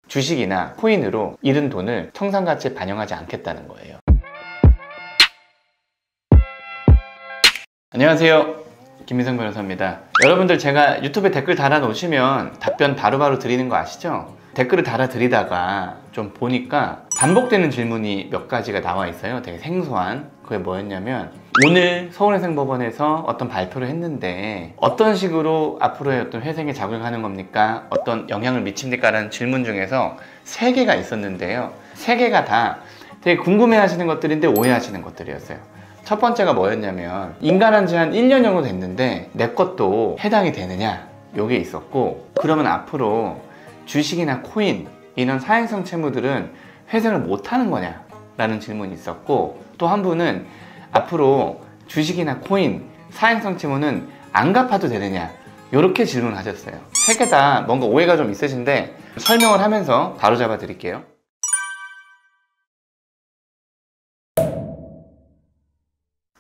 주식이나 코인으로 잃은 돈을 청산가치에 반영하지 않겠다는 거예요. 안녕하세요, 김민성 변호사입니다. 여러분들 제가 유튜브에 댓글 달아놓으시면 답변 바로바로 드리는 거 아시죠? 댓글을 달아드리다가 좀 보니까 반복되는 질문이 몇 가지가 나와 있어요. 되게 생소한. 그게 뭐였냐면, 오늘 서울회생법원에서 어떤 발표를 했는데 어떤 식으로 앞으로의 어떤 회생에 작용하는 겁니까? 어떤 영향을 미칩니까? 라는 질문 중에서 3개가 있었는데요. 3개가 다 되게 궁금해하시는 것들인데 오해하시는 것들이었어요. 첫 번째가 뭐였냐면, 인간한 지 한 1년 정도 됐는데 내 것도 해당이 되느냐? 요게 있었고, 그러면 앞으로 주식이나 코인, 이런 사행성 채무들은 회생을 못하는 거냐? 라는 질문이 있었고, 또 한 분은 앞으로 주식이나 코인, 사행성 채무는 안 갚아도 되느냐? 이렇게 질문하셨어요. 3개 다 뭔가 오해가 좀 있으신데 설명을 하면서 바로잡아 드릴게요.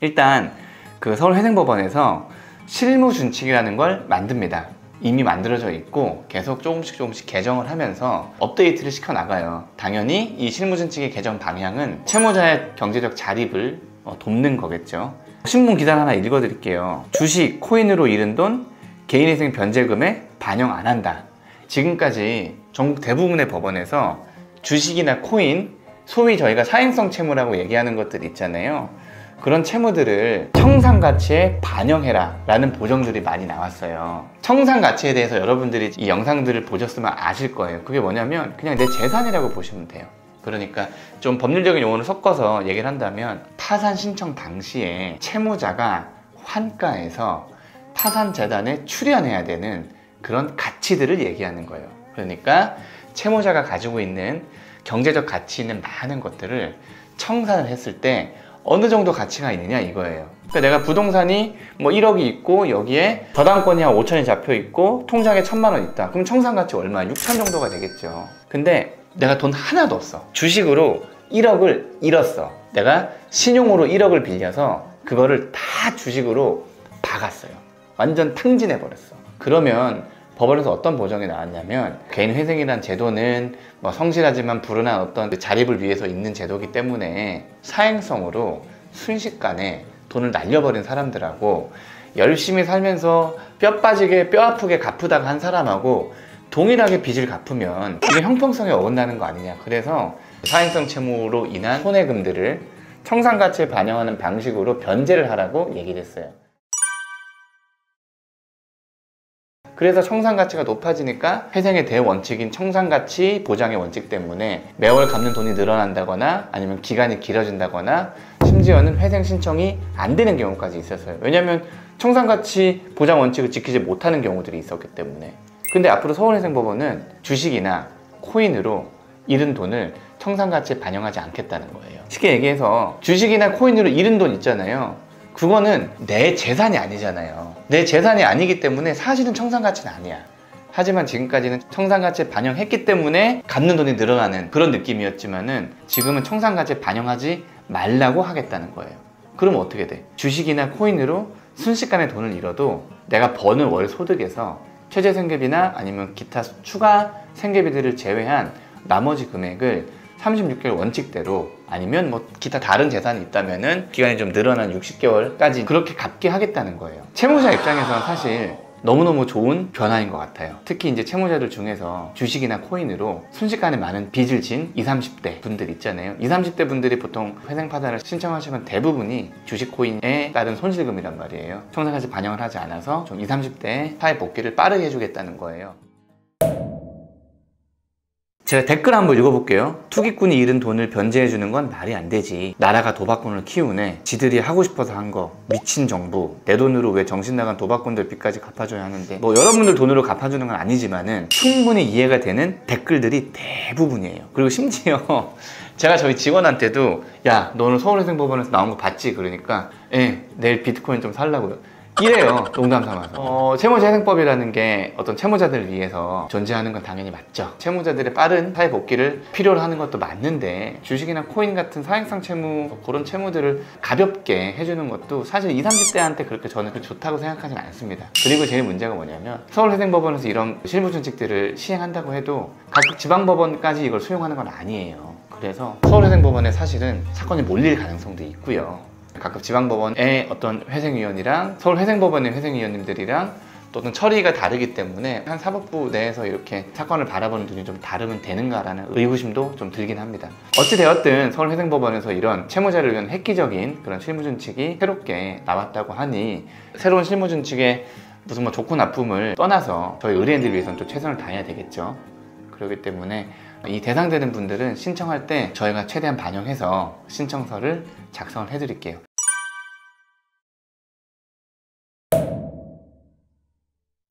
일단 그 서울회생법원에서 실무준칙이라는 걸 만듭니다. 이미 만들어져 있고 계속 조금씩 개정을 하면서 업데이트를 시켜 나가요. 당연히 이 실무준칙의 개정 방향은 채무자의 경제적 자립을 돕는 거겠죠. 신문 기사 하나 읽어드릴게요. 주식, 코인으로 잃은 돈 개인회생 변제금에 반영 안 한다. 지금까지 전국 대부분의 법원에서 주식이나 코인, 소위 저희가 사행성 채무라고 얘기하는 것들 있잖아요. 그런 채무들을 청산가치에 반영해라 라는 보정들이 많이 나왔어요. 청산가치에 대해서 여러분들이 이 영상들을 보셨으면 아실 거예요. 그게 뭐냐면 그냥 내 재산이라고 보시면 돼요. 그러니까 좀 법률적인 용어를 섞어서 얘기를 한다면, 파산 신청 당시에 채무자가 환가에서 파산재단에 출연해야 되는 그런 가치들을 얘기하는 거예요. 그러니까 채무자가 가지고 있는 경제적 가치 있는 많은 것들을 청산을 했을 때 어느 정도 가치가 있느냐 이거예요. 그러니까 내가 부동산이 뭐 1억이 있고 여기에 저당권이 한 5천이 잡혀 있고 통장에 1,000만 원 있다. 그럼 청산가치 얼마? 6천 정도가 되겠죠. 근데 내가 돈 하나도 없어. 주식으로 1억을 잃었어. 내가 신용으로 1억을 빌려서 그거를 다 주식으로 박았어요. 완전 탕진해 버렸어. 그러면 법원에서 어떤 보정이 나왔냐면, 개인회생이란 제도는 뭐 성실하지만 불운한 어떤 자립을 위해서 있는 제도이기 때문에 사행성으로 순식간에 돈을 날려버린 사람들하고 열심히 살면서 뼈 빠지게 뼈 아프게 갚으다가 한 사람하고 동일하게 빚을 갚으면 이게 형평성에 어긋나는 거 아니냐. 그래서 사행성 채무로 인한 손해금들을 청산가치에 반영하는 방식으로 변제를 하라고 얘기를 했어요. 그래서 청산가치가 높아지니까 회생의 대원칙인 청산가치 보장의 원칙 때문에 매월 갚는 돈이 늘어난다거나 아니면 기간이 길어진다거나 심지어는 회생 신청이 안 되는 경우까지 있었어요. 왜냐하면 청산가치 보장 원칙을 지키지 못하는 경우들이 있었기 때문에. 근데 앞으로 서울회생법원은 주식이나 코인으로 잃은 돈을 청산가치에 반영하지 않겠다는 거예요. 쉽게 얘기해서 주식이나 코인으로 잃은 돈 있잖아요. 그거는 내 재산이 아니잖아요. 내 재산이 아니기 때문에 사실은 청산가치는 아니야. 하지만 지금까지는 청산가치에 반영했기 때문에 갚는 돈이 늘어나는 그런 느낌이었지만은 지금은 청산가치에 반영하지 말라고 하겠다는 거예요. 그럼 어떻게 돼? 주식이나 코인으로 순식간에 돈을 잃어도 내가 버는 월 소득에서 최저 생계비나 아니면 기타 추가 생계비들을 제외한 나머지 금액을 36개월 원칙대로, 아니면 뭐 기타 다른 재산이 있다면은 기간이 좀 늘어난 60개월까지 그렇게 갚게 하겠다는 거예요. 채무자 입장에서는 사실 너무너무 좋은 변화인 것 같아요. 특히 이제 채무자들 중에서 주식이나 코인으로 순식간에 많은 빚을 진 20, 30대 분들 있잖아요. 20, 30대 분들이 보통 회생 파산을 신청하시면 대부분이 주식 코인에 따른 손실금이란 말이에요. 청산가치 반영을 하지 않아서 좀 20, 30대 사회 복귀를 빠르게 해주겠다는 거예요. 제가 댓글 한번 읽어볼게요. 투기꾼이 잃은 돈을 변제해주는 건 말이 안 되지. 나라가 도박꾼을 키우네. 지들이 하고 싶어서 한 거. 미친 정부. 내 돈으로 왜 정신 나간 도박꾼들 빚까지 갚아줘야 하는데. 뭐 여러분들 돈으로 갚아주는 건 아니지만은 충분히 이해가 되는 댓글들이 대부분이에요. 그리고 심지어 제가 저희 직원한테도, 야, 너 오늘 서울회생법원에서 나온 거 봤지? 그러니까, 예, 내일 비트코인 좀 살라고요. 이래요, 농담 삼아서. 채무재생법이라는 게 어떤 채무자들을 위해서 존재하는 건 당연히 맞죠. 채무자들의 빠른 사회 복귀를 필요로 하는 것도 맞는데, 주식이나 코인 같은 사행성 채무, 그런 채무들을 가볍게 해주는 것도 사실 20, 30대한테 그렇게 저는 좋다고 생각하지는 않습니다. 그리고 제일 문제가 뭐냐면, 서울회생법원에서 이런 실무준칙들을 시행한다고 해도 각각 지방법원까지 이걸 수용하는 건 아니에요. 그래서 서울회생법원에 사실은 사건이 몰릴 가능성도 있고요. 각각 지방법원의 어떤 회생위원이랑 서울회생법원의 회생위원님들이랑 또 어떤 처리가 다르기 때문에 한 사법부 내에서 이렇게 사건을 바라보는 눈이 좀 다르면 되는가라는 의구심도 좀 들긴 합니다. 어찌되었든 서울회생법원에서 이런 채무자를 위한 획기적인 그런 실무준칙이 새롭게 나왔다고 하니, 새로운 실무준칙에 무슨 뭐 좋고 나쁨을 떠나서 저희 의뢰인들 위해서는 좀 최선을 다해야 되겠죠. 그렇기 때문에 이 대상되는 분들은 신청할 때 저희가 최대한 반영해서 신청서를 작성을 해드릴게요.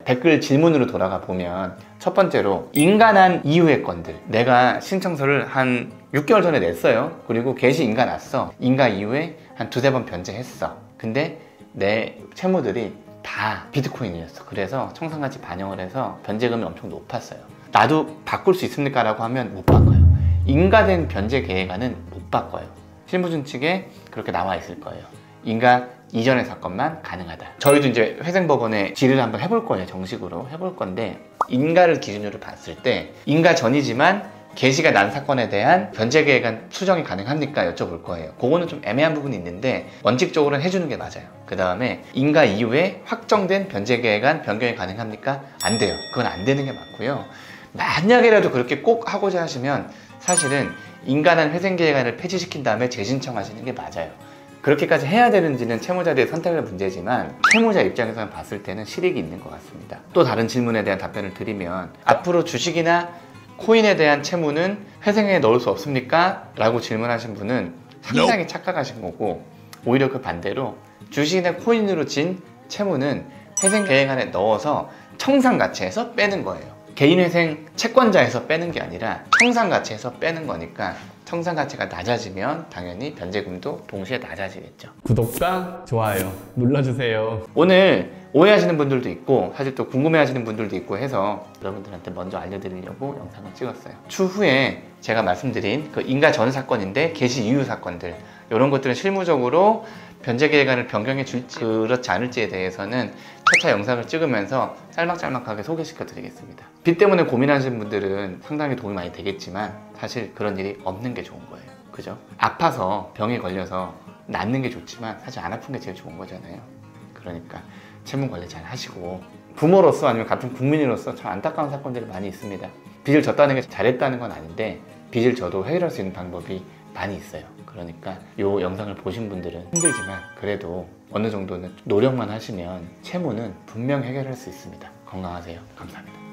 댓글 질문으로 돌아가 보면, 첫 번째로 인가난 이후의 건들, 내가 신청서를 한 6개월 전에 냈어요. 그리고 개시 인가 났어. 인가 이후에 한 두세 번 변제했어. 근데 내 채무들이 다 비트코인이었어. 그래서 청산가치 반영을 해서 변제금이 엄청 높았어요. 나도 바꿀 수 있습니까? 라고 하면 못 바꿔요. 인가된 변제 계획안은 못 바꿔요. 실무준칙에 그렇게 나와 있을 거예요. 인가 이전의 사건만 가능하다. 저희도 이제 회생법원에 질의를 한번 해볼 거예요. 정식으로 해볼 건데, 인가를 기준으로 봤을 때 인가 전이지만 개시가 난 사건에 대한 변제 계획안 수정이 가능합니까? 여쭤볼 거예요. 그거는 좀 애매한 부분이 있는데 원칙적으로는 해주는 게 맞아요. 그 다음에 인가 이후에 확정된 변제 계획안 변경이 가능합니까? 안 돼요. 그건 안 되는 게 맞고요. 만약에라도 그렇게 꼭 하고자 하시면 사실은 인가난 회생계획안을 폐지시킨 다음에 재신청하시는 게 맞아요. 그렇게까지 해야 되는지는 채무자들의 선택의 문제지만, 채무자 입장에서는 봤을 때는 실익이 있는 것 같습니다. 또 다른 질문에 대한 답변을 드리면, 앞으로 주식이나 코인에 대한 채무는 회생에 넣을 수 없습니까? 라고 질문하신 분은 상당히 착각하신 거고, 오히려 그 반대로 주식이나 코인으로 진 채무는 회생계획안에 넣어서 청산가치에서 빼는 거예요. 개인회생 채권자에서 빼는 게 아니라 청산가치에서 빼는 거니까, 청산가치가 낮아지면 당연히 변제금도 동시에 낮아지겠죠. 구독과 좋아요 눌러주세요. 오늘 오해하시는 분들도 있고 사실 또 궁금해하시는 분들도 있고 해서 여러분들한테 먼저 알려드리려고 영상을 찍었어요. 추후에 제가 말씀드린 그 인가 전 사건인데 개시 이후 사건들, 이런 것들은 실무적으로 변제계획안을 변경해 줄지 그렇지 않을지에 대해서는 차차 영상을 찍으면서 짤막짤막하게 소개시켜 드리겠습니다. 빚 때문에 고민하시는 분들은 상당히 도움이 많이 되겠지만 사실 그런 일이 없는 게 좋은 거예요. 그죠? 아파서 병에 걸려서 낫는 게 좋지만 사실 안 아픈 게 제일 좋은 거잖아요. 그러니까 채무 관리 잘 하시고, 부모로서 아니면 같은 국민으로서 참 안타까운 사건들이 많이 있습니다. 빚을 졌다는 게 잘했다는 건 아닌데, 빚을 져도 해결할 수 있는 방법이 많이 있어요. 그러니까 이 영상을 보신 분들은 힘들지만 그래도 어느 정도는 노력만 하시면 채무는 분명 해결할 수 있습니다. 건강하세요. 감사합니다.